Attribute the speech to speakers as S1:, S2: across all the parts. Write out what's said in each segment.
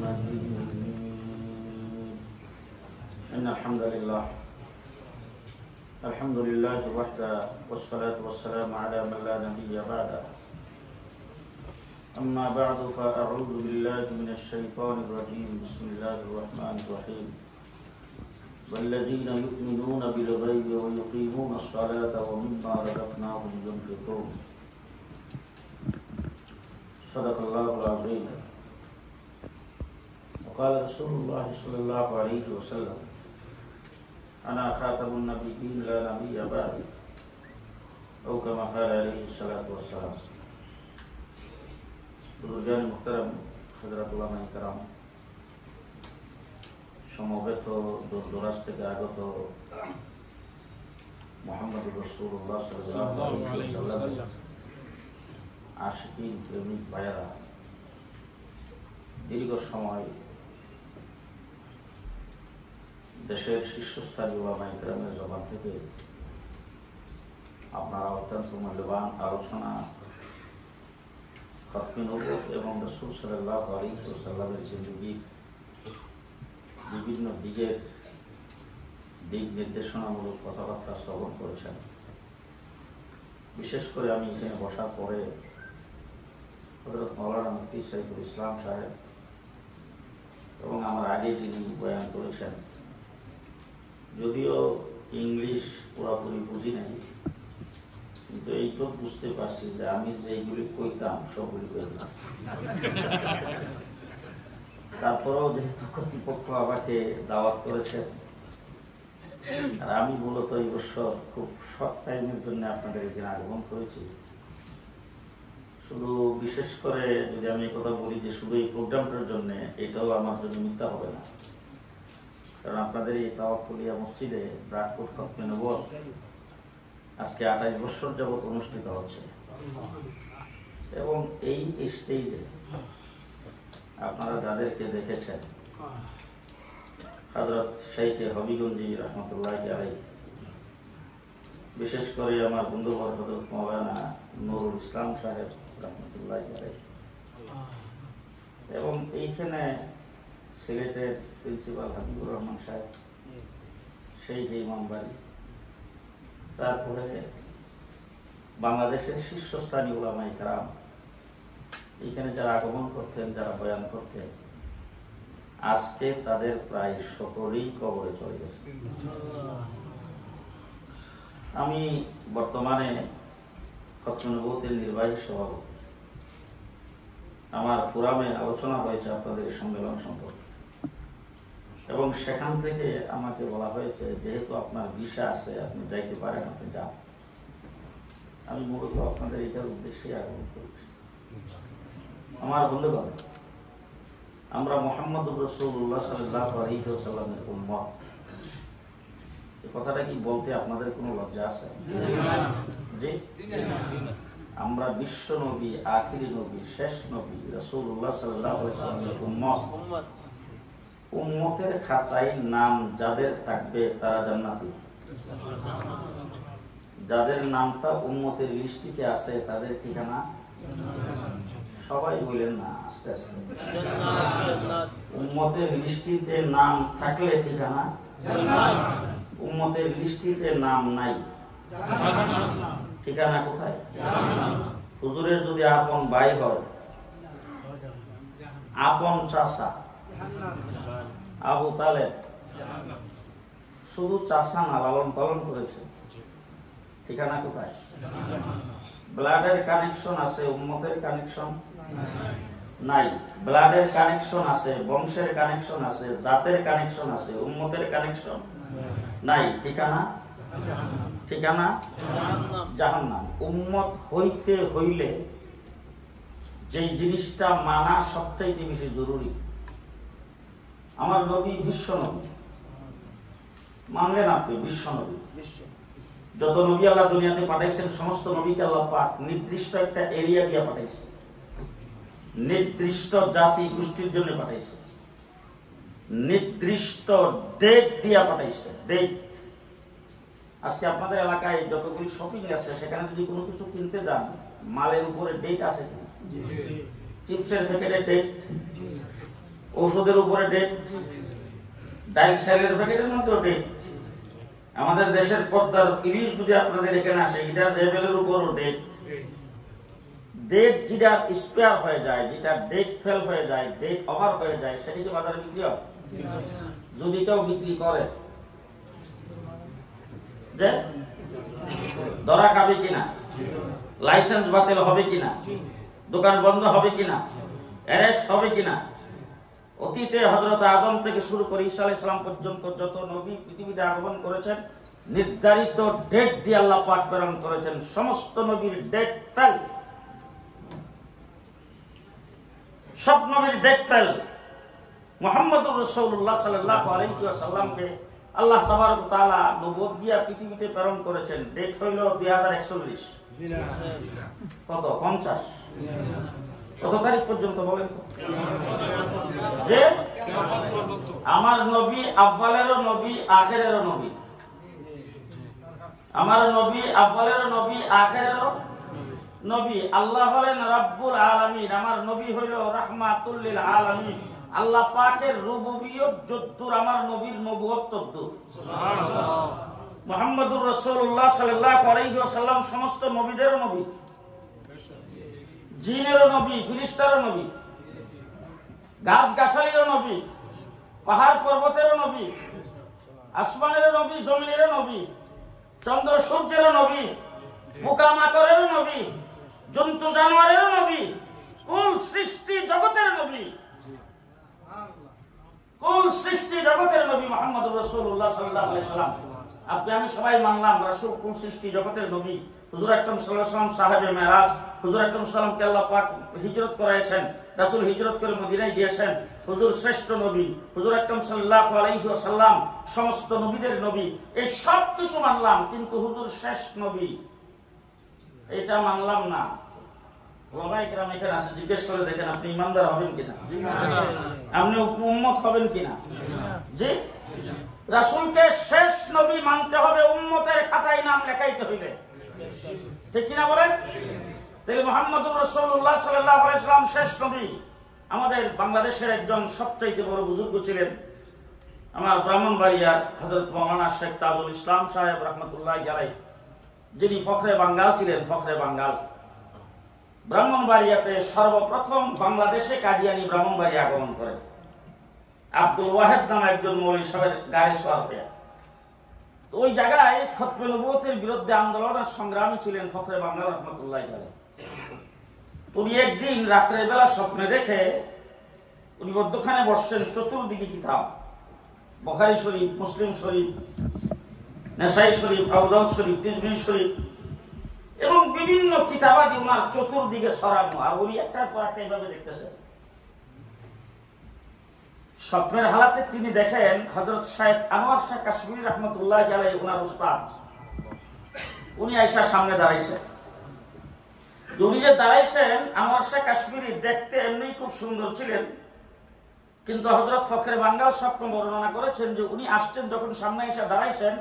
S1: مجيد إن الحمد لله وحده والصلاة والسلام على من لا نبي بعده أما بعد فأعوذ بالله من الشيطان الرجيم بسم الله الرحمن الرحيم والذين يؤمنون بالغيب ويقيمون الصلاة ومما رزقناهم ينفقون صدق الله العظيم وقال رسول الله صلى الله عليه وسلم أنا خاتم النبيين لا نبي بعدي أو كما قال عليه الصلاة والسلام বুজুর্গান মুহতারাম হযরত উলামায়ে কেরাম সমবেত দূরদরাজ থেকে আগত মুহাম্মদুর রাসূলুল্লাহ সাল্লাল্লাহু আলাইহি ওয়াসাল্লাম আশিকিন প্রেমিক ভাইয়েরা, দীর্ঘ সময় দেশের শীর্ষস্থানীয় উলামায়ে কেরামের জবান থেকে আপনারা অত্যন্ত মূল্যবান আলোচনা খতমে নবুয়ত এবং রাসূল সাল্লাল্লাহু আলাইহি ওয়াসাল্লামের জিন্দেগির বিভিন্ন দিক নির্দেশনামূলক কথাবার্তা শ্রবণ করেছেন। বিশেষ করে আমি এখানে বসার পরে হযরত মাওলানা মুফতি সাইফুল ইসলাম সাহেব এবং আমার আগে যিনি বয়ান করেছেন, যদিও ইংলিশ পুরোপুরি বুঝি নাই, কিন্তু এইটুকু বুঝতে পারছি যে আমি যেগুলি কইতাম সবগুলি কইতাম। তারপরেও যেহেতু কর্তৃপক্ষ আমাকে দাওয়াত করেছে, আর আমি মূলত এই বছর খুব শর্ট টাইমের জন্য আপনাদের এখানে আগমন করেছি। শুধু বিশেষ করে যদি আমি কথা বলি যে শুধু এই প্রোগ্রামটার জন্য, এটাও আমার জন্য মিথ্যা হবে না, কারণ আপনাদের এই তাওয়াক্কুলিয়া মসজিদে ব্রাডফোর্ড খতমে নবুয়ত আজকে 28 বছর যাবত অনুষ্ঠিত হচ্ছে এবং এই স্টেজে আপনারা যাদেরকে দেখেছেন, হযরত শেখ হবিগঞ্জি রহমতুল্লাহি আলাইহি, বিশেষ করে আমার বন্ধুবর হযরত মাওলানা নুরুল ইসলাম সাহেব রহমতুল্লাহি আলাইহি, এবং এইখানে সিলেটের প্রিন্সিপাল হাবিবুর রহমান সাহেব, সেই ইমাম বাড়ি, তারপরে বাংলাদেশের শীর্ষস্থানীয় উলামায়ে কেরাম এখানে যারা আগমন করতেন, যারা বয়ান করতেন, আজকে তাদের প্রায় সকলেই কবরে চলে গেছে। আমি বর্তমানে খতমে নবুয়তের নির্বাহী সভাপতি। আমার ফোরামে আলোচনা হয়েছে আপনাদের এই সম্মেলন সম্পর্কে, এবং সেখান থেকে আমাকে বলা হয়েছে যেহেতু আপনার ভিসা আছে, আপনি যাইতে পারেন, আপনি যান। আমি মূলত আপনাদের এটার উদ্দেশ্যে আগমন করেছি। আমার বন্ধুগণ, আমরা মুহাম্মদুর রাসূলুল্লাহ সাল্লাল্লাহু আলাইহি ওয়াসাল্লামের উম্মত, এই কথাটা কি বলতে আপনাদের কোনো লজ্জা আছে? জি, আমরা বিশ্ব নবী, আখিরি নবী, শেষ নবী রাসূলুল্লাহ সাল্লাল্লাহু আলাইহি ওয়াসাল্লামের উম্মত। উম্মতের খাতায় নাম যাদের থাকবে তারা জান্নাতি। যাদের নামটা উম্মতের লিস্টিতে আছে তাদের ঠিকানা সবাই বলেন না, আস্তে আস্তে। উম্মতের লিস্টিতে নাম থাকলে ঠিকানা জান্নাত, উম্মতের লিস্টিতে নাম নাই, ঠিকানা কোথায়? হুজুরের যদি আপন ভাই হয়, আপন চাচা আবু তালেব, শুধু চাচা না, লালন পালন করেছে, ঠিকানা কোথায়? ব্লাডের কানেকশন আছে, উম্মতের কানেকশন নাই। ব্লাডের কানেকশন আছে, বংশের কানেকশন আছে, জাতের কানেকশন আছে, উম্মতের কানেকশন নাই, ঠিকানা জাহান্নাম। উম্মত হইতে হইলে যেই জিনিসটা মানা সবচাইতে বেশি জরুরি, আমার নবী বিশ্ব নবী, মানলেন আপনি? বিশ্ব নবী। যত নবী আল্লাহ দুনিয়াতে পাঠাইছেন, সমস্ত নবীকে আল্লাহ পাক নির্দিষ্ট একটা এরিয়া দিয়ে পাঠাইছে, নির্দিষ্ট জাতি গোষ্ঠীর জন্য পাঠাইছে, নির্দিষ্ট ডেট দিয়ে পাঠাইছে। ডেট, আজকে আপনাদের এলাকায় যতগুলি শপিং আছে, সেখানে যদি কোনো কিছু কিনতে যান, মালের উপরে ডেট আছে কিনা? চিপসের প্যাকেটে ডেট, ঔষধের উপরে ডেট, ডাইল সাইলের প্যাকেটের মধ্যে ডেট। আমাদের দেশের পদ্মার ইলিশ যদি আপনাদের এখানে আসে, এটার লেভেলের উপরও ডেট। ডেট যেটা স্পেয়ার হয়ে যায়, যেটা ডেট ফেল হয়ে যায়, ডেট ওভার হয়ে যায়, সেটি কি বাজারে বিক্রি হয়? যদি কেউ বিক্রি করে, যে ধরা খাবে কিনা, লাইসেন্স বাতিল হবে কিনা, দোকান বন্ধ হবে কিনা, অ্যারেস্ট হবে কিনা। অতীতে হযরত আদম থেকে শুরু করে ঈসা আলাইহিস সালাম পর্যন্ত যত নবী পৃথিবীতে আগমন করেছেন, নির্ধারিত ডেট দিয়ে আল্লাহ পাক প্রেরণ করেছেন। সমস্ত নবীর ডেট ফেল, সব নবীর ডেট ফেল। মুহাম্মদুর রাসূলুল্লাহ সাল্লাল্লাহু আলাইহি ওয়াসাল্লামকে আল্লাহ তাবারক ওয়া তাআলা নবুয়ত দিয়ে পৃথিবীতে প্রেরণ করেছেন। ডেট হইল 2141। কত? 50। কত তারিখ পর্যন্ত বলেন তো? যে আমার নবী আউয়ালেরও নবী, আখিরেরও নবী। আমার নবী আউয়ালেরও নবী, আখিরেরও নবী। আল্লাহ হলেন রাব্বুল আলামিন, আমার নবী হইল রাহমাতুল লিল আলামিন। আল্লাহ পাকের রুবুবিয়ত যদ্দুর, আমার নবীর নবুয়ত তদ্দুর। সুবহানাল্লাহ। মুহাম্মদুর রাসূলুল্লাহ সাল্লাল্লাহু আলাইহি ওয়াসাল্লাম সমস্ত নবীদেরও নবী, জিনেরও নবী, ফেরেশতারও নবী, গাছ গাছালিরও নবী, পাহাড় পর্বতেরও নবী, আসমানেরও নবী, জমিনেরও নবী, চন্দ্র সূর্যেরও নবী, পোকা মাকড়েরও নবী, জন্তু জানোয়ারেরও নবী, কুল সৃষ্টি জগতের নবী, কুল সৃষ্টি জগতের নবী মুহাম্মদুর রাসূলুল্লাহ সাল্লাল্লাহু আলাইহি ওয়াসাল্লাম। আপনি আমি সবাই মানলাম রাসূল কুল সৃষ্টি জগতের নবী। হুজুর আকরাম সাল্লাল্লাহু আলাইহি ওয়াসাল্লাম সাহেবে মেরাজ, হুজুর আকরাম সাল্লাল্লাহু আল্লাহ পাক হিজরত করাইছেন, রাসূল হিজরত করে মদিনায় গিয়েছেন। হুজুর শ্রেষ্ঠ নবী, হুজুর আকরাম সাল্লাল্লাহু আলাইহি ওয়াসাল্লাম সমস্ত নবীদের নবী। এই সব কিছু মানলাম, কিন্তু হুজুর শেষ নবী এটা মানলাম না। ওলামায়ে কেরাম এখানে আছে, জিজ্ঞেস করে দেখেন আপনি ইমানদার হবেন কিনা, আপনি উম্মত হবেন কিনা। জি, রাসূলকে শেষ নবী মানতে হবে, উম্মতের খাতায় নাম লেখাইতে হইলে, ঠিক কিনা বলেন? তাই মুহাম্মদুর রাসূলুল্লাহ সাল্লাল্লাহু আলাইহি ওয়াসাল্লাম শেষ নবী। আমাদের বাংলাদেশের একজন সবচাইতে বড় বুজুর্গ ছিলেন আমার ব্রাহ্মণবাড়িয়ার হযরত মাওলানা শেখ তাজুল ইসলাম সাহেব রাহমাতুল্লাহি আলাইহি, যিনি ফখরে বাঙ্গাল ছিলেন। ফখরে বাঙ্গাল ব্রাহ্মণবাড়িয়াতে সর্বপ্রথম বাংলাদেশে কাদিয়ানি ব্রাহ্মণবাড়িয়া আগমন করে আব্দুল ওয়াহেদ নামে একজন মৌলভী সাহেবের গায়ে সওয়ার হয়ে। তো ওই জায়গায় খতমে নবুয়তের বিরুদ্ধে আন্দোলন আর সংগ্রামী ছিলেন ফখরে বাঙ্গাল রাহমাতুল্লাহি আলাইহি। উনি একদিন রাত্রের বেলা স্বপ্নে দেখে উনি মধ্যখানে বসছেন, চতুর্দিকে কিতাব, বুখারী শরীফ, মুসলিম শরীফ, নাসাই শরীফ, আবু দাউদ শরীফ, তিরমিজি শরীফ এবং বিভিন্ন কিতাবাদি ওনার চতুর্দিকে ছড়ানো, আর উনি একটার পর একটা এইভাবে দেখতেছেন। স্বপ্নের হালাতে তিনি দেখেন হযরত শেখ আনোয়ার শাহ কাশ্মীরি রাহমাতুল্লাহি আলাইহি, ওনার উস্তাদ, উনি আয়েশার সামনে দাঁড়াইছেন। উনি যে দাঁড়াইছেন, আনোয়ার শাহ কাশ্মীরি দেখতে এমনি খুব সুন্দর ছিলেন, কিন্তু হযরত ফখরে বাঙ্গাল স্বপ্ন বর্ণনা করেছেন যে উনি আসছেন যখন সামনে এসে দাঁড়াইছেন,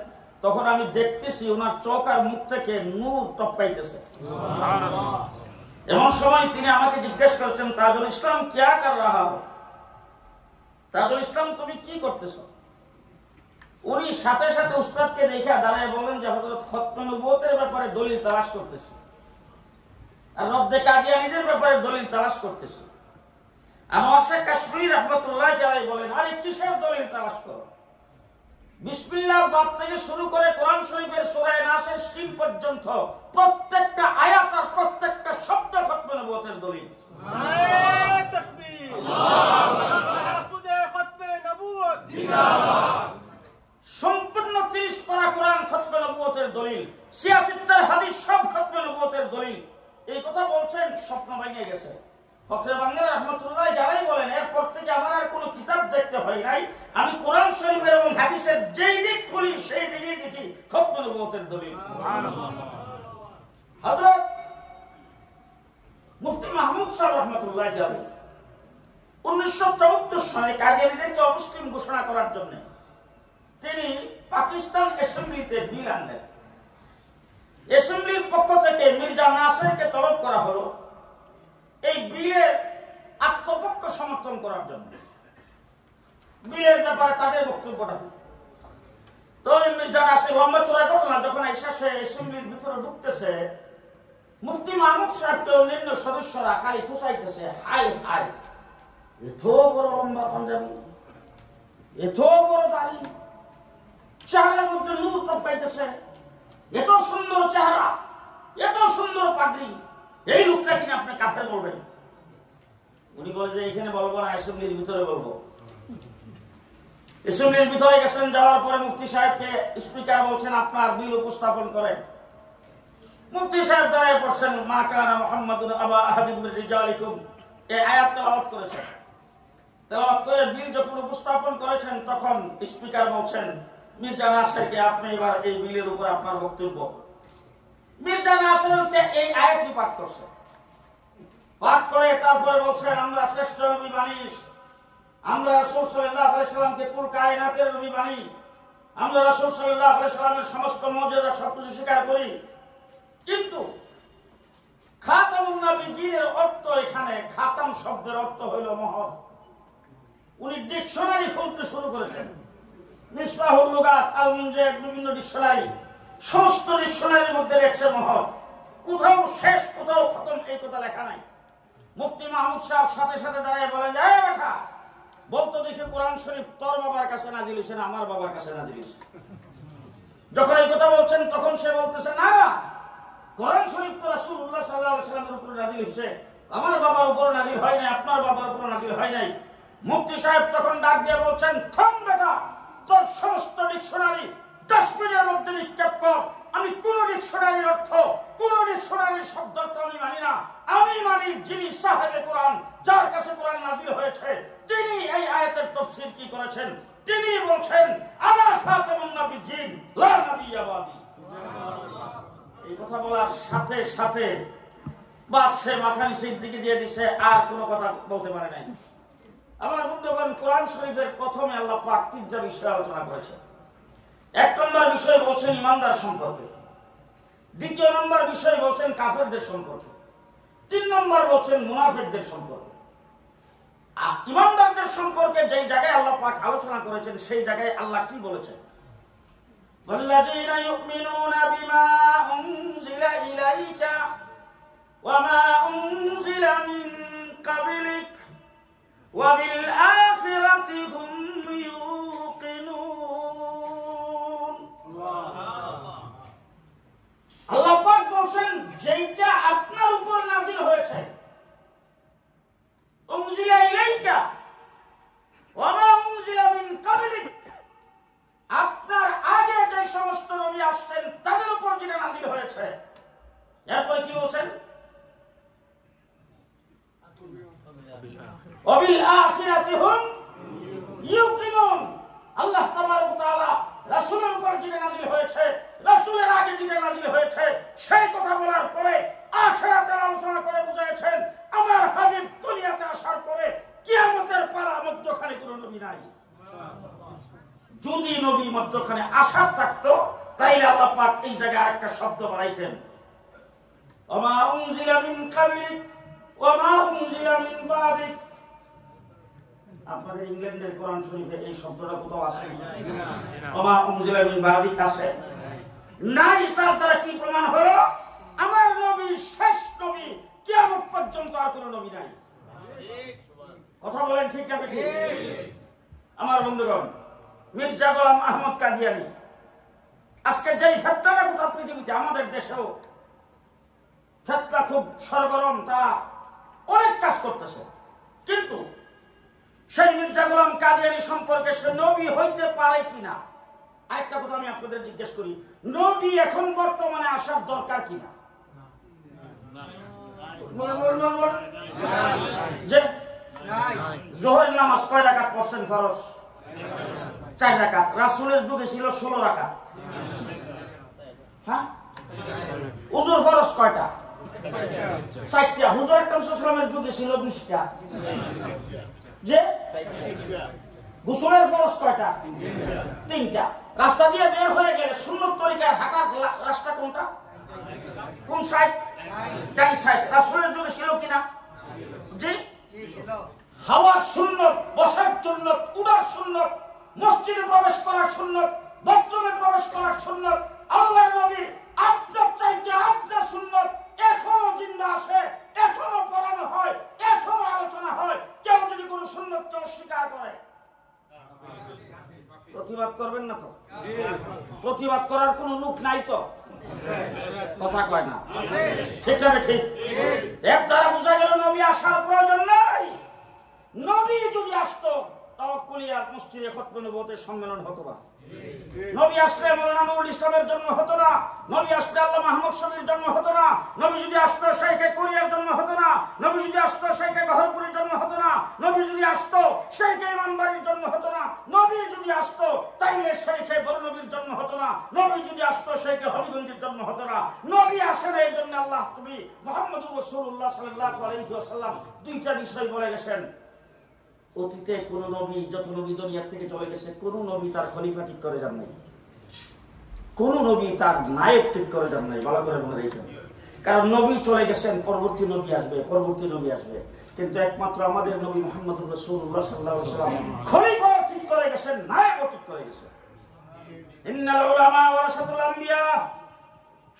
S1: তখন আমি দেখতেছি ওনার চোখ আর মুখ থেকে নূর টপকাইতেছে। সুবহানাল্লাহ। এমন সময় তিনি আমাকে জিজ্ঞেস করেছেন, তাজুল ইসলাম কিয়া কর রাহা হো? তাজুল ইসলাম তুমি কি করতেছো? উনি সাথে সাথে উস্তাদকে দেখে দাঁড়ায় বলেন যে হযরত খতমে নবুয়তের ব্যাপারে দলিল তালাশ করতেছি, আর রদ্দে কাদিয়ানীদের ব্যাপারে দলিল তালাশ করতেছি। আনোয়ার শাহ কাশ্মীরি রাহমাতুল্লাহি আলাইহি বলেন, আরে কিসের দলিল তালাশ করো? বিসমিল্লাহর বাদ থেকে শুরু করে কোরআন শরীফের সূরা নাসের শিন পর্যন্ত প্রত্যেকটা আয়াত আর প্রত্যেকটা শব্দ খতমে নবুয়তের দলিল। নারে তাকবীর, আল্লাহু আকবার, হাফিজে খতমে নবুয়ত জিন্দাবাদ। সম্পূর্ণ 30 পারা কোরআন খতমে নবুয়তের দলিল, 76 হাদিস সব খতমে নবুয়তের দলিল। এই কথা বলছেন, স্বপ্ন ভেঙে গেছে। ফখরে বাঙ্গাল রাহমাতুল্লাহি আলাইহি বলেন, এরপর থেকে আমার আর কোনো কিতাব দেখতে হয় নাই, আমি কোরআন শরীফের এবং হাদিসের যেই দিক খুলি সেই দিকেই দেখি খতমে নবুয়তের দলিল। সুবহানাল্লাহ। হযরত মুফতি মাহমুদ সাহেব রাহমাতুল্লাহি আলাইহি 1974 সালে কাদিয়ানীদেরকে অমুসলিম ঘোষণা করার জন্য তিনি পাকিস্তান অ্যাসেম্বলিতে বিল আনলেন। অ্যাসেম্বলির পক্ষ থেকে মির্জা নাসিরকে তলব করা হলো এই বিলের আত্মপক্ষ সমর্থন করার জন্য। বিলের ব্যাপারে তাদের বক্তব্যটা। তো মির্জা নাসির লম্বা চড়াই ঘটনা যখন আইসা সে অ্যাসেম্বলির ভিতরে ঢুকতেছে, মুফতি মাহমুদ সাহেবকে অন্যান্য সদস্যরা খালি খুঁচাইতেছে, হাই হাই এত বড় লম্বা পাঞ্জাবি, এত বড় দাড়ি, চেহারার মধ্যে নূর টপকাইতেছে, এত সুন্দর চেহারা, এত সুন্দর পাগড়ি, এই লোকটা কিনা আপনি কাফের বলবেন? উনি বলে যে এখানে বলবো না, অ্যাসেম্বলির ভিতরে বলবো। অ্যাসেম্বলির ভিতরে গেছেন, যাওয়ার পরে মুফতি সাহেবকে স্পিকার বলছেন আপনার বিল উপস্থাপন করেন। মুফতি সাহেব দাঁড়িয়ে পড়ছেন, মা কানা মুহাম্মাদুন আবা আহাদিন মিন রিজালিকুম, এই আয়াত তেলাওয়াত করেছেন। তেলাওয়াত করে বিল যখন উপস্থাপন করেছেন তখন স্পিকার বলছেন মির্জা নাসিরকে আপনি এবার এই বিলের উপর আপনার বক্তব্য। মির্জা নাসিরকে এই আয়াতটি পাঠ করছেন, পাঠ করে তারপরে বলছেন আমরা শ্রেষ্ঠ নবী মানি, আমরা রাসূল সাল্লাল্লাহু আলাইহি সাল্লামকে কুল কায়নাতের নবী মানি, আমরা রাসূল সাল্লাল্লাহু আলাইহি সাল্লামের সমস্ত মুজিজা সবকিছু স্বীকার করি। কিন্তু খাতামুন নবিয়্যিনের অর্থ, এখানে খাতাম শব্দের অর্থ হইল মোহর। উনি ডিকশনারি খুলতে শুরু করেছেন, মিসবাহুল লুগাত, আল মুনজাহিদ, বিভিন্ন ডিকশনারি, সমস্ত ডিকশনারির মধ্যে লেখছে মোহর। কোথাও শেষ, কোথাও খতম, এই কথা লেখা নাই। মুফতি মাহমুদ সাহেব সাথে সাথে দাঁড়িয়ে বলেন, এই বেটা বলতো দেখি কোরআন শরীফ তোর বাবার কাছে নাজিল হয়েছে না আমার বাবার কাছে নাজিল হয়েছে? যখন এই কথা বলছেন তখন সে বলতেছে না, কোরআন শরীফ তো রাসূলুল্লাহ সাল্লাল্লাহু আলাইহি ওয়াসাল্লামের উপর নাজিল হয়েছে, আমার বাবার উপর নাজিল হয় নাই, আপনার বাবার উপর নাজিল হয় নাই। মুফতি সাহেব তখন ডাক দিয়ে বলছেন, থাম বেটা, তোর সমস্ত ডিকশনারি 10 মিনিটের মধ্যে নিক্ষেপ কর। আমি কোন ডিকশনারির অর্থ, কোন ডিকশনারির শব্দ আমি মানি না। আমি মানি যিনি সাহেবে কোরআন, যার কাছে কোরআন নাজিল হয়েছে, তিনি এই আয়াতের তাফসীর কি করেছেন। তিনি বলছেন আনা খাতামুন নবিয়্যিন লা নবিয়্যা বাদি। এই কথা বলার সাথে সাথে বাস সে মাথা নিচের দিকে দিয়ে দিছে, আর কোনো কথা বলতে পারে নাই। আমার বন্ধুগণ, কোরআন শরীফের প্রথমে আল্লাহ পাক 3টা বিষয় আলোচনা করেছেন। 1 নম্বর বিষয় বলছেন ইমানদার সম্পর্কে, 2 নম্বর বিষয় বলছেন কাফেরদের সম্পর্কে, 3 নম্বর বলছেন মুনাফিকদের সম্পর্কে। ইমানদারদের সম্পর্কে যেই জায়গায় আল্লাহ পাক আলোচনা করেছেন সেই জায়গায় আল্লাহ কি বলেছেন? ওয়াল্লাযীনা ইউমিনুনা বিমা উনজিলা ইলাইকা ওয়া মা উনজিলা মিন ক্বাবলিক ওয়া বিল আখিরাতি হুম ইউকিনুন। আল্লাহ পাক বলেন যেটা আপনার উপর নাযিল হয়েছে, উনজিলা ইলাইকা ওয়া মা উনজিলা মিন ক্বাবলিক, আপনার আগে যে সমস্ত নবী আসছেন তাদের উপর যেটা নাযিল হয়েছে। এরপর কি বলছেন? ওয়াবিল আখিরাতি হুম ইউকিনুন। আল্লাহ তাবারক ওয়া তাআলা রাসূলের উপর যেটা নাযিল হয়েছে, রাসূলের আগে যেটা নাযিল হয়েছে, সেই কথা বলার পরে আখিরাতের আলোচনা করে বুঝাইছেন আমার হাবিব দুনিয়াতে আসার পরে কিয়ামতের পারা মধ্যখানে কোনো নবী নাই। যদি নবী মধ্যখানে আশা থাকতো তাইলে আল্লাহ পাক এই জায়গায় আরেকটা শব্দ বাড়াইতেন, ওমা উনজিলা মিন ক্বাবলিক ওয়া মা উনজিলা মিন বাদিক। আপনাদের ইংল্যান্ডের কোরআন শরীফে এই শব্দটা কোথাও আছে? ওমা উনজিলা মিন বাদিক আছে নাই। তার দ্বারা কি প্রমাণ হলো? আমার নবী শেষ নবী, কিয়ামত পর্যন্ত আর কোনো নবী নাই। কথা বলেন ঠিক না ঠিক? আমার বন্ধুগণ, মির্জা গোলাম আহমদ কাদিয়ানী আজকে যেই ফেতনাটা গোটা পৃথিবীতে, আমাদের দেশেও ফেতনা খুব সরগরম, তারা অনেক কাজ করতেছে, কিন্তু সেই মির্জা গোলাম কাদিয়ানী সম্পর্কে সে নবী হইতে পারে কিনা, আরেকটা কথা আমি আপনাদের জিজ্ঞেস করি, নবী এখন বর্তমানে আসার দরকার কিনা? যে জোহরের নামাজ কয় রাকাত পড়ছেন ফরজ? 4 রাকাত। রাসূলের যুগে ছিল 16 রাকাত। হ্যাঁ, ওযুর ফরজ কয়টা? 4টা। হুজুর আকরাম সাল্লাল্লাহু আলাইহি যুগে ছিল 20টা। যে গোসলের ফরজ কয়টা? 3টা। রাস্তা দিয়ে বের হয়ে গেলে সুন্নত তরিকায় হাঁটার রাস্তা কোনটা? কোন সাইড? ডান সাইড। রাসূলের যুগে ছিল কিনা? জি, খাওয়ার সুন্নত, বসার সুন্নত, উড়ার সুন্নত, মসজিদে প্রবেশ করার সুন্নত, বাথরুমে প্রবেশ করার সুন্নত, আল্লাহর নবী আপনার চাইতে আপনার সুন্নত এখনো জিন্দা আছে, এখনো পড়ানো হয়, এখনো আলোচনা হয়। কেউ যদি কোনো সুন্নতকে অস্বীকার করে, প্রতিবাদ করবেন না তো? প্রতিবাদ করার কোন লোক নাই তো? কথা কয় না, ঠিক আছে? ঠিক। এর দ্বারা বোঝা গেল নবী আসার প্রয়োজন নাই। নবী যদি আসতো তাওয়াক্কুলিয়া মসজিদে খতমে নবুয়তের সম্মেলন হতো না। নবী আসলে মাওলানা নুরুল ইসলামের জন্ম হতো না। নবী আসলে আল্লাহ মাহমুদ শফির জন্ম হতো না। নবী যদি আসতো শেখে কোরিয়ার জন্ম হতো না। নবী যদি আসতো শেখে গহরপুরের জন্ম হতো না। নবী যদি আসতো শেখে ইমামবাড়ির জন্ম হতো না। নবী যদি আসতো তাইলে শেখে বরনবীর জন্ম হতো না। নবী যদি আসতো শেখে হবিগঞ্জের জন্ম হতো না। নবী আসেন এই জন্য আল্লাহ নবী মুহাম্মদুর রাসূলুল্লাহ সাল্লাল্লাহু আলাইহি ওয়াসাল্লাম দুইটা বিষয় বলে গেছেন। অতীতে কোন নবী, যত নবী দুনিয়া থেকে চলে গেছে, কোন নবী তার খলিফা ঠিক করে যান নাই, কোন নবী তার নায়েব ঠিক করে যান নাই। ভালো করে মনে রাখবেন, কারণ নবী চলে গেছেন, পরবর্তী নবী আসবে, পরবর্তী নবী আসবে, কিন্তু একমাত্র আমাদের নবী মুহাম্মদুর রাসূলুল্লাহ সাল্লাল্লাহু আলাইহি ওয়াসাল্লাম খলিফা ঠিক করে গেছেন, নায়েব ঠিক করে গেছেন। ইন্নাল উলামা ওয়ারাসাতুল আম্বিয়া,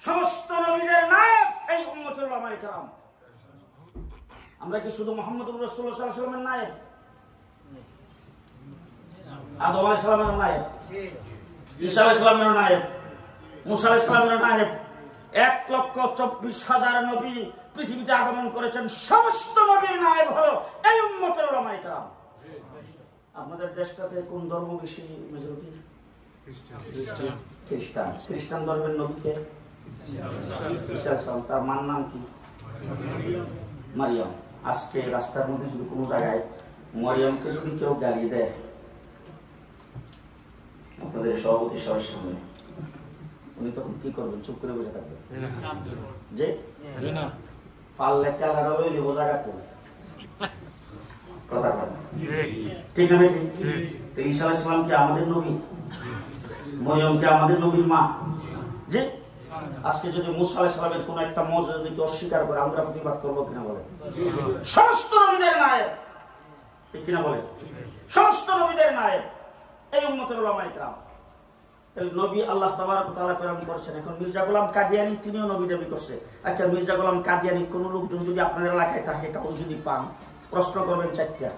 S1: সমস্ত নবীদের নায়েব এই উম্মতের উলামায়ে কেরাম। আমরা কি শুধু মুহাম্মদুর রাসূলুল্লাহ সাল্লাল্লাহু আলাইহি ওয়াসাল্লামের নায়েব? আদম আলাইহিস সালামের নায়েব, ঈসা আলাইহিস সালামের নায়েব, মুসা আলাইহিস সালামের নায়েব। 1,24,000 নবী পৃথিবীতে আগমন করেছেন, সমস্ত নবীর নায়েব হলো এই উম্মতের উলামায়ে কেরাম। আপনাদের দেশটাতে কোন ধর্ম বেশি মেজরিটি? খ্রিস্টান। খ্রিস্টান ধর্মের নবীকে ঈসা আলাইহিস সালাম, তার মার নাম কি? মারিয়াম। আজকে রাস্তার মধ্যে যদি কোনো জায়গায় মারিয়ামকে যদি কেউ গালি দেয়, আপনাদের সভাপতি সবার সামনে, উনি তখন কি করবেন? চুপ করে বসে থাকবেন যে পারলে কালা রইলে বোঝা গাতে কথা বলেন, ঠিক না? ঠিক। তো ঈসা আলাইহিস সালাম কি আমাদের নবী? মরিয়ম কি আমাদের নবীর মা? যে আজকে যদি মুসা আলাইহিস সালামের কোন একটা মর্যাদাকে অস্বীকার করে, আমরা প্রতিবাদ করবো কিনা বলেন? সমস্ত নবীদের নায়েব, ঠিক কিনা বলেন? সমস্ত নবীদের নায়েব এই উম্মতের উলামায়ে কেরাম। তাহলে নবী আল্লাহ তাবারক ওয়া তাআলা প্রেরণ করেছেন। এখন মির্জা গোলাম কাদিয়ানী তিনিও নবী দাবি করছে। আচ্ছা, মির্জা গোলাম কাদিয়ানী কোন লোকজন যদি আপনাদের এলাকায় থাকে, কাউকে যদি পান, প্রশ্ন করবেন চারটা।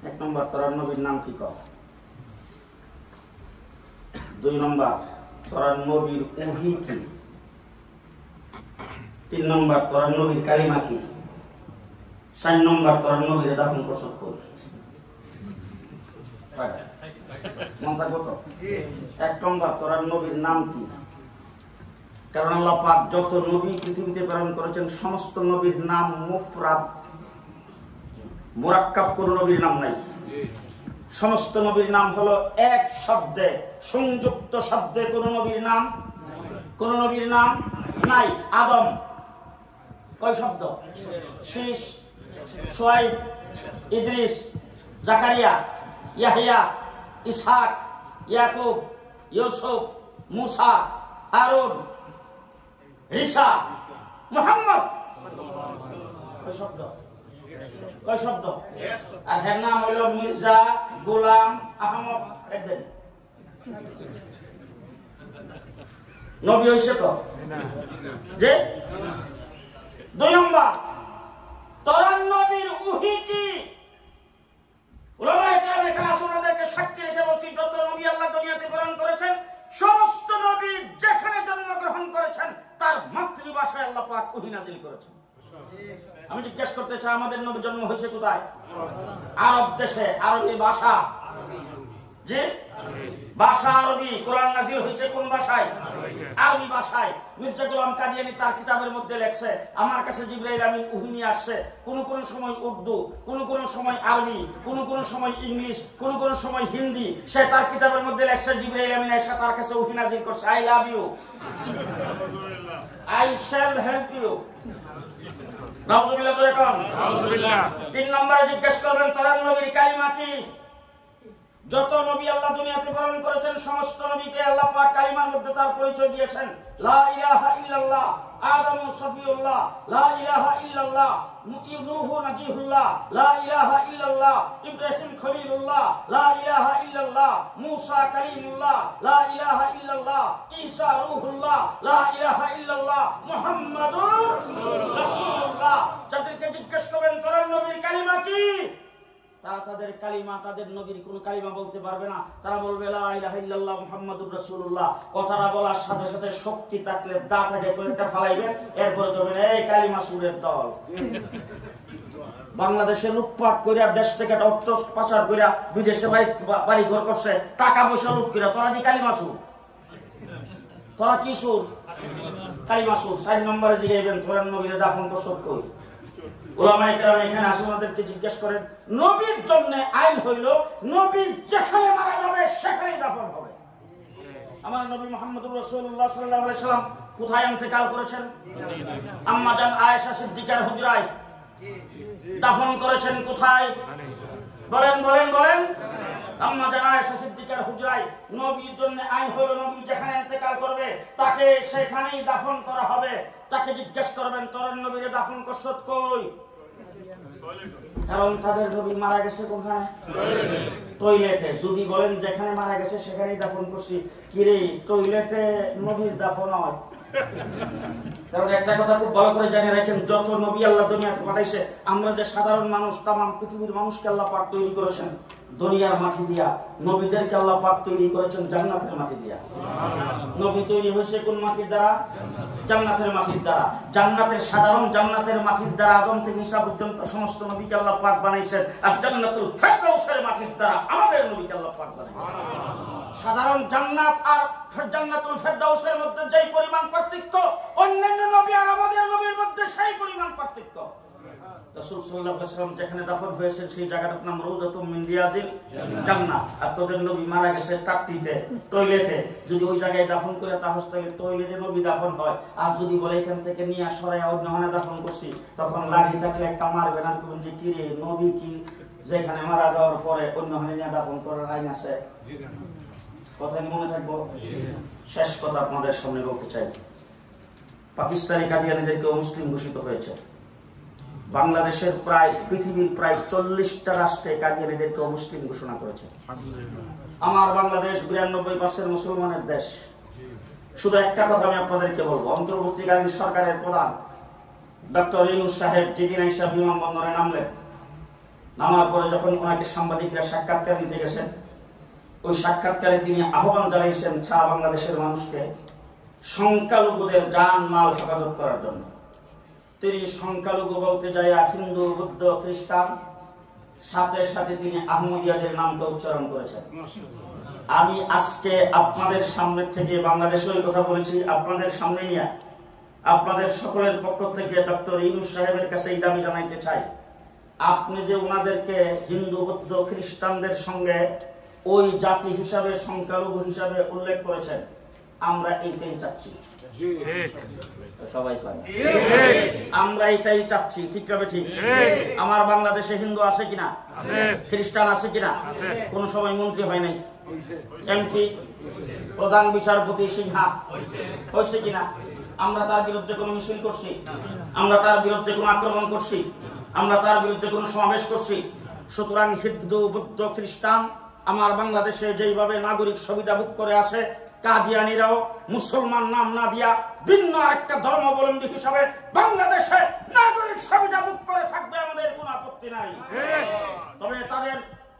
S1: 1 নম্বর, তোর নবীর নাম কি কর? 2 নম্বর, তোর নবীর ওহী কি? 3 নম্বর, তোর নবীর কালিমা কি? 4 নম্বর, তোর নবীর দাফন প্রসব কর। 1 নম্বর, তোর নবীর নাম কি? কারণ আল্লাহ পাক যত নবী পৃথিবীতে প্রেরণ করেছেন, সমস্ত নবীর নাম মুফরাদ, মুরাক্কাব, কোন নবীর নাম নাই। সমস্ত নবীর নাম হলো এক শব্দে, সংযুক্ত শব্দে। কোন নবীর নাম, কোন নবীর নাম নাই। আদম কয় শব্দ? শীষ, শুআইব, ইদ্রিস, জাকারিয়া, ইয়াহইয়া, ইসহাক, ইয়াকুব, ইউসুফ, মুসা, হারুন, ঈসা, মুহাম্মদ। কয় শব্দ? কয় শব্দ? আর এর নাম হলো মির্জা গোলাম আহমদ। একদিন নবী হইছে তো যে। 2 নম্বর, তোর নবীর ওহী কি? উলামায়ে কেরাম এখানে আসুনাদেরকে সাক্ষী রেখে বলছি, যত নবী আল্লাহ দুনিয়াতে প্রেরণ করেছেন, সমস্ত নবী যেখানে জন্মগ্রহণ করেছেন তার মাতৃভাষায় আল্লাহ পাক ওহী নাযিল করেছেন। আমি জিজ্ঞেস করতে চাই, আমাদের নবী জন্ম হয়েছে কোথায়? আরব দেশে, আরবি ভাষা। যে ভাষা আরবি, কোরআন নাযিল হয়েছে কোন ভাষায়? আরবি ভাষায়। মির্জা গোলাম কাদিয়ানী তার কিতাবের মধ্যে লেখছে, আমার কাছে জিবরাইল আমিন ওহী নিয়ে আসছে, কোন কোন সময় উর্দু, কোন কোন সময় আরবি, কোন কোন সময় ইংলিশ, কোন কোন সময় হিন্দি। সে তার কিতাবের মধ্যে লেখছে, জিবরাইল আমিন এসে তার কাছে ওহী নাযিল করছে, I love you, I shall help you. নাউজুবিল্লাহ, নাউজুবিল্লাহ। 3 নম্বরে জিজ্ঞেস করবেন, তোর নবীর কালিমা কি? যত নবী আল্লাহ দুনিয়াতে প্রেরণ করেছেন সমস্ত নবীকে আল্লাহ পাক কালিমার মধ্যে তার পরিচয় দিয়েছেন। লা ইলাহা ইল্লাল্লাহ আদম সফিউল্লাহ, লা ইলাহা ইল্লাল্লাহ নূহ নাজিহুল্লাহ, লা ইলাহা ইল্লাল্লাহ ইব্রাহিম খলিলুল্লাহ, লা ইলাহা ইল্লাল্লাহ মূসা কালিমুল্লাহ, লা ইলাহা ইল্লাল্লাহ ঈসা রূহুল্লাহ, লা ইলাহা ইল্লাল্লাহ মুহাম্মাদুর রাসূলুল্লাহ। যাদেরকে জিজ্ঞেস করবেন তোর নবীর কালিমা কি, তারা তাদের কালিমা, তাদের নবীর কোন কালিমা বলতে পারবে না। তারা বলবে লা ইলাহা ইল্লাল্লাহ মুহাম্মাদুর রাসূলুল্লাহ। কথাটা বলার সাথে সাথে শক্তি থাকলে দা থেকে কয়েকটা ফালাইবেন, এরপরে বলবেন এই কালিমা সুরের দল। বাংলাদেশে লুটপাট কইরা দেশ থেকে অর্থ পাচার কইরা বিদেশে বাড়ি ঘর করছে, টাকা পয়সা লুট কইরা, তোরা দি কালিমা সুর, তোরা কি সুর? কালিমা সুর। 4 নম্বরে জিগাইবেন তোর নবীর দাফন করছস কই? উলামায়ে কেরাম এখানে আসে ওনাদেরকে জিজ্ঞেস করেন, নবীর জন্য আইন হইল নবী যেখানে মারা যাবে সেখানেই দাফন হবে। আমার নবী মুহাম্মদুর রাসূলুল্লাহ সাল্লাল্লাহু আলাইহি সাল্লাম কোথায় ইন্তেকাল করেছেন? আম্মা জান আয়েশা সিদ্দিকার হুজরায়। দাফন করেছেন কোথায়? বলেন বলেন বলেন। আম্মা জান আয়েশা সিদ্দিকার হুজরায়। নবীর জন্য আইন হলো নবী যেখানে ইন্তেকাল করবে তাকে সেখানেই দাফন করা হবে। তাকে জিজ্ঞেস করবেন তোর নবীরে দাফন করছস কই? কারণ তাদের নবী মারা গেছে কোথায়? টয়লেটে। যদি বলেন যেখানে মারা গেছে সেখানেই দাফন করছি, কিরে টয়লেটে নবীর দাফন হয়? কারণ একটা কথা খুব ভালো করে জানিয়ে রাখেন, যত নবী আল্লাহ দুনিয়াতে পাঠাইছে, আমরা যে সাধারণ মানুষ, তামাম পৃথিবীর মানুষকে আল্লাহ পাক তৈরি করেছেন দুনিয়ার মাটি দিয়া, নবীদেরকে আল্লাহ পাক তৈরি করেছেন জান্নাতের মাটি দিয়া। নবী তৈরি হয়েছে কোন মাটির দ্বারা? জান্নাতের মাটির দ্বারা। জান্নাতের সাধারণ জান্নাতের মাটির দ্বারা আদম থেকে ঈসা পর্যন্ত সমস্ত নবীকে আল্লাহ পাক বানাইছেন, আর জান্নাতুল ফেরদাউসের মাটির দ্বারা আমাদের নবীকে আল্লাহ পাক বানাইছেন। সাধারণ জান্নাত আর জান্নাতুল ফেরদাউসের মধ্যে যেই পরিমাণ পার্থক্য, অন্যান্য নবী আর আমাদের নবীর মধ্যে সেই পরিমাণ পার্থক্য। রাসূল সাল্লাল্লাহু আলাইহি ওয়াসাল্লাম যেখানে দাফন হয়েছেন সেই জায়গাটার নাম রওজাতুম মিন রিয়াজিল জান্নাহ। আর তোদের নবী মারা গেছে টাট্টিতে, টয়লেটে। যদি ওই জায়গায় দাফন করে তাহলে টয়লেটে নবী দাফন হয়। আর যদি বলে এখান থেকে নিয়ে সরাই অন্যখানে দাফন করছি, তখন লাঠি থাকলে একটা মারবে না, করবেন যে কি রে নবী কি যেখানে মারা যাওয়ার পরে অন্যখানে নিয়ে দাফন করার আইন আছে? কথা মনে থাকবো। শেষ কথা আপনাদের সামনে বলতে চাই, পাকিস্তানি কাদিয়ানীদেরকে মুসলিম ঘোষিত হয়েছে। বাংলাদেশের প্রায় পৃথিবীর প্রায় 40টা রাষ্ট্রে কাদিয়ানীদেরকে মুসলিম ঘোষণা করেছে। আমার বাংলাদেশ 92% মুসলমানের দেশ। শুধু একটা কথা আমি আপনাদেরকে বলবো, অন্তর্বর্তীকালীন সরকারের প্রধান ডক্টর ইউনূস সাহেব যেদিন এসে বিমানবন্দরে নামলেন, নামার পরে যখন ওনাকে সাংবাদিকরা সাক্ষাৎকার দিতে গেছেন, ওই সাক্ষাৎকারে তিনি আহ্বান জানিয়েছেন সারা বাংলাদেশের মানুষকে সংখ্যালঘুদের জান মাল হেফাজত করার জন্য। তিনি সংখ্যালঘু বলতে যায় হিন্দু, বৌদ্ধ, খ্রিস্টান, সাথে সাথে তিনি আহমদিয়াদের নামটা উচ্চারণ করেছেন। আমি আজকে আপনাদের সামনে থেকে বাংলাদেশে ওই কথা বলেছি, আপনাদের সামনে নিয়ে আপনাদের সকলের পক্ষ থেকে ডক্টর ইউনূস সাহেবের কাছে এই দাবি জানাইতে চাই, আপনি যে ওনাদেরকে হিন্দু, বৌদ্ধ, খ্রিস্টানদের সঙ্গে ওই জাতি হিসাবে, সংখ্যালঘু হিসাবে উল্লেখ করেছেন, আমরা এইটাই চাচ্ছি। সবাই আমরা এটাই চাচ্ছি, ঠিক হবে? ঠিক। আমার বাংলাদেশে হিন্দু আছে কিনা? খ্রিস্টান আছে কিনা? কোন সময় মন্ত্রী হয় নাই, এমপি, প্রধান বিচারপতি সিনহা হয়েছে কিনা? আমরা তার বিরুদ্ধে কোন মিছিল করছি? আমরা তার বিরুদ্ধে কোন আক্রমণ করছি? আমরা তার বিরুদ্ধে কোন সমাবেশ করছি? সুতরাং হিন্দু, বৌদ্ধ, খ্রিস্টান আমার বাংলাদেশে যেইভাবে নাগরিক সুবিধা ভোগ করে আছে, কাদিয়ানীরাও মুসলমান নাম না দিয়া ভিন্ন আরেকটা ধর্মাবলম্বী হিসাবে বাংলাদেশে নাগরিক সুবিধা ভোগ করে থাকবে, আমাদের কোনো আপত্তি নাই। তবে তাদের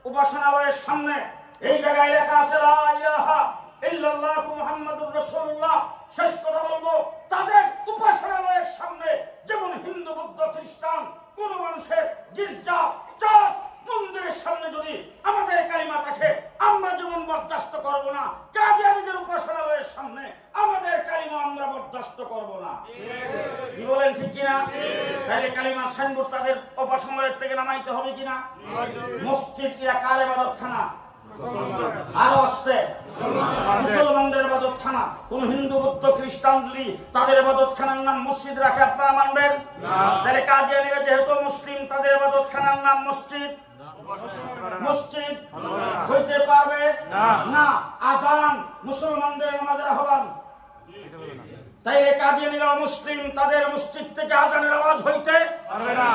S1: উপাসনালয়ের সামনে এই জায়গায় লেখা আছে লা ইলাহা ইল্লাল্লাহ মুহাম্মাদুর রাসূলুল্লাহ। শেষ কথা বলবো, তাদের উপাসনালয়ের সামনে যেমন হিন্দু, বৌদ্ধ, খ্রিস্টান কোন মানুষের গির্জা, চার্চ, মন্দিরের সামনে যদি আমাদের কালিমা থাকে, আমরা যেমন বরদাস্ত করব না, কাদিয়ানীদের উপাসনালয়ের সামনে আমাদের কালিমা আমরা বরদাস্ত করব না। কি বলেন, ঠিক কিনা? তাহলে কালিমার সাইনবোর্ড তাদের উপাসনালয়ের থেকে নামাইতে হবে কিনা? মসজিদ এরা কার ইবাদতখানা? আরো আসতে মুসলমানদের ইবাদতখানা। কোন হিন্দু, বৌদ্ধ, খ্রিস্টান যদি তাদের ইবাদতখানার নাম মসজিদ রাখে, আপনারা মানবেন? তাহলে কাদিয়ানীরা যেহেতু মুসলিম, তাদের ইবাদতখানার নাম মসজিদ। মসজিদ হইতে পারবে না। আজান মুসলমানদের নামাজের আহ্বান, তাইলে কাদিয়ানীরা মুসলিম, তাদের মসজিদ থেকে আজানের আওয়াজ হইতে পারবে না।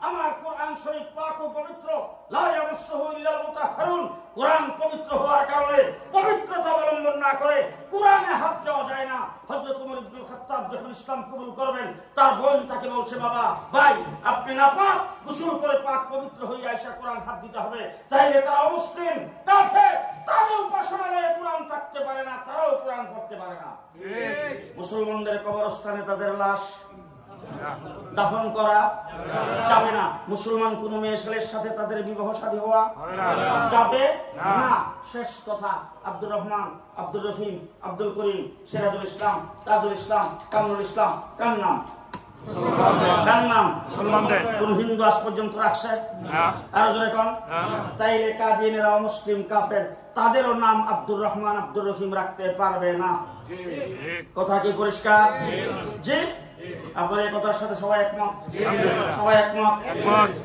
S1: আমার কোরআন শরীফ পাক ও পবিত্র, লা ইয়ামাসসুহু ইল্লাল মুতাহহারুন। কোরআন পবিত্র হওয়ার কারণে পবিত্রতা অবলম্বন না করে কোরআনে হাত দেওয়া যায় না। হযরত ওমর ইবনে খাত্তাব যখন ইসলাম কবুল করবেন, তার বোন তাকে বলছে, বাবা ভাই আপনি নাপাক, গোসল করে পাক পবিত্র হয়ে আয়েশা কোরআন হাত দিতে হবে। তাইলে তারা অমুসলিম, কাফের, তাদের উপাসনালয়ে কোরআন থাকতে পারে না, তারাও কোরআন পড়তে পারে না। মুসলমানদের কবরস্থানে তাদের লাশ দাফন করা যাবে না। মুসলমান কোন মেয়ে ছেলের সাথে তাদের বিবাহ শাদী হওয়া যাবে না। শেষ কথা, আব্দুর রহমান, আব্দুর রহিম, আব্দুল করিম, সিরাজুল ইসলাম, তাজুল ইসলাম, কামরুল ইসলাম, কার নাম? কোন হিন্দু আজ পর্যন্ত রাখছে? আরো জোরে কোন? তাইলে কাদিয়ানীরা মুসলিম, কাফের, তাদেরও নাম আব্দুর রহমান, আব্দুর রহিম রাখতে পারবে না। কথা কি পরিষ্কার? জি, আপনার এই কথার সাথে সবাই একমত? সবাই একমত?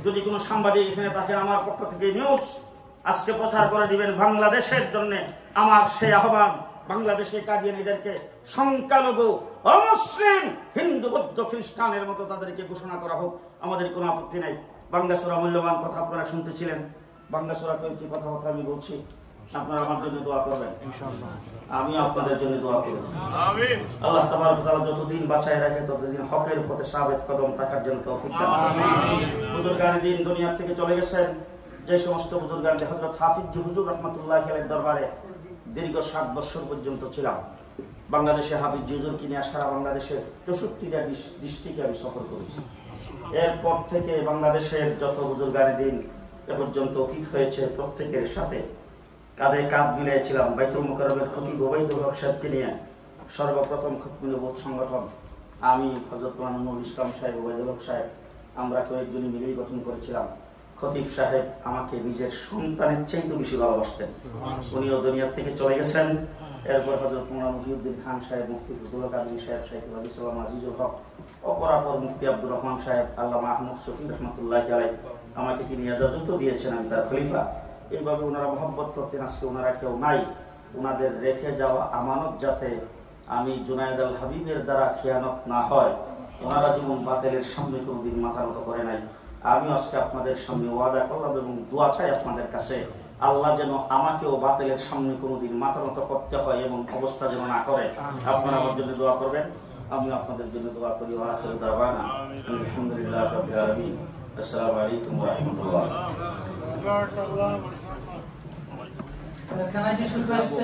S1: যদি কোনো সাংবাদিক এখানে থাকেন, আমার পক্ষ থেকে নিউজ আজকে প্রচার করে দিবেন বাংলাদেশের জন্য। আমার সেই আহ্বান, বাংলাদেশে কাদিয়ানীদেরকে সংখ্যালঘু, অমুসলিম, হিন্দু, বৌদ্ধ, খ্রিস্টানের মতো তাদেরকে ঘোষণা করা হোক, আমাদের কোনো আপত্তি নাই। বাঙ্গাসুরা মূল্যবান কথা আপনারা শুনতেছিলেন, বাঙ্গাসুরা কয়েকটি কথাবার্তা আমি বলছি, আপনারা আমার জন্য দোয়া করবেন, আমি আপনাদের জন্য দোয়া করব। আল্লাহ তাবারক ওয়া তাআলা যতদিন বাঁচায় রাখে ততদিন হকের পথে সাবেত কদম থাকার জন্য তৌফিক দান করুন। বুজুর্গানে দিন দুনিয়া থেকে চলে গেছেন, যে সমস্ত বুজুর্গানে হযরত হাফিজ হুজুর রাহমাতুল্লাহি আলাইহির দরবারে দীর্ঘ 7 বছর পর্যন্ত ছিলাম। বাংলাদেশে হাফিজ হুজুরকে নিয়ে সারা বাংলাদেশের 64টা ডিস্ট্রিক্টে আমি সফর করেছি। এরপর থেকে বাংলাদেশের যত বুজুর্গানে দিন এ পর্যন্ত অতীত হয়েছে, প্রত্যেকের সাথে কাঁধে কাঁধ মিলিয়েছিলাম। বাইতুল মুকাররমের খতিব ওবাইদুল হক সাহেবকে নিয়ে সর্বপ্রথম খতমে নবুয়ত সংগঠন আমি, হযরত নুরুল ইসলাম সাহেব, ওবাইদুল হক সাহেব, আমরা কয়েকজনই মিলেই গঠন করেছিলাম। খতিব সাহেব আমাকে নিজের সন্তানের চাইতে বেশি ভালোবাসতেন। উনিও দুনিয়া থেকে চলে গেছেন। এরপর হযরত মাওলানা মুহিউদ্দিন খান সাহেব, মুফতি ফজলুল কাদের সাহেব, শাইখ আব্দুল আজিজুল হক, অপরাপর মুফতি আব্দুর রহমান সাহেব, আল্লামা আহমদ শফি রহমাতুল্লাহি আলাইহি আমাকে তিনি ইজাজত দিয়েছেন, আমি তার খলিফা। এইভাবে ওনারা মহব্বত করতেন। আজকে ওনারা কেউ নাই, ওনাদের রেখে যাওয়া আমানত যাতে আমি জুনায়েদ আল হাবিবের দ্বারা খেয়ানত না হয়। ওনারা যেমন বাতিলের সামনে কোনোদিন মাথা নত করে নাই, আমি আজকে আপনাদের সামনে ওয়াদা করলাম এবং দোয়া চাই আপনাদের কাছে, আল্লাহ যেন আমাকেও বাতিলের সামনে কোনোদিন মাথা নত করতে হয় এবং অবস্থা যেন না করে। আপনারা আমার জন্য দোয়া করবেন, আমি আপনাদের জন্য দোয়া করি। ওয়া আখিরু দাওয়ানা আলহামদুলিল্লাহি রাব্বিল আলামিন। আসসালামু আলাইকুম ওয়া রাহমাতুল্লাহ।
S2: Can I just request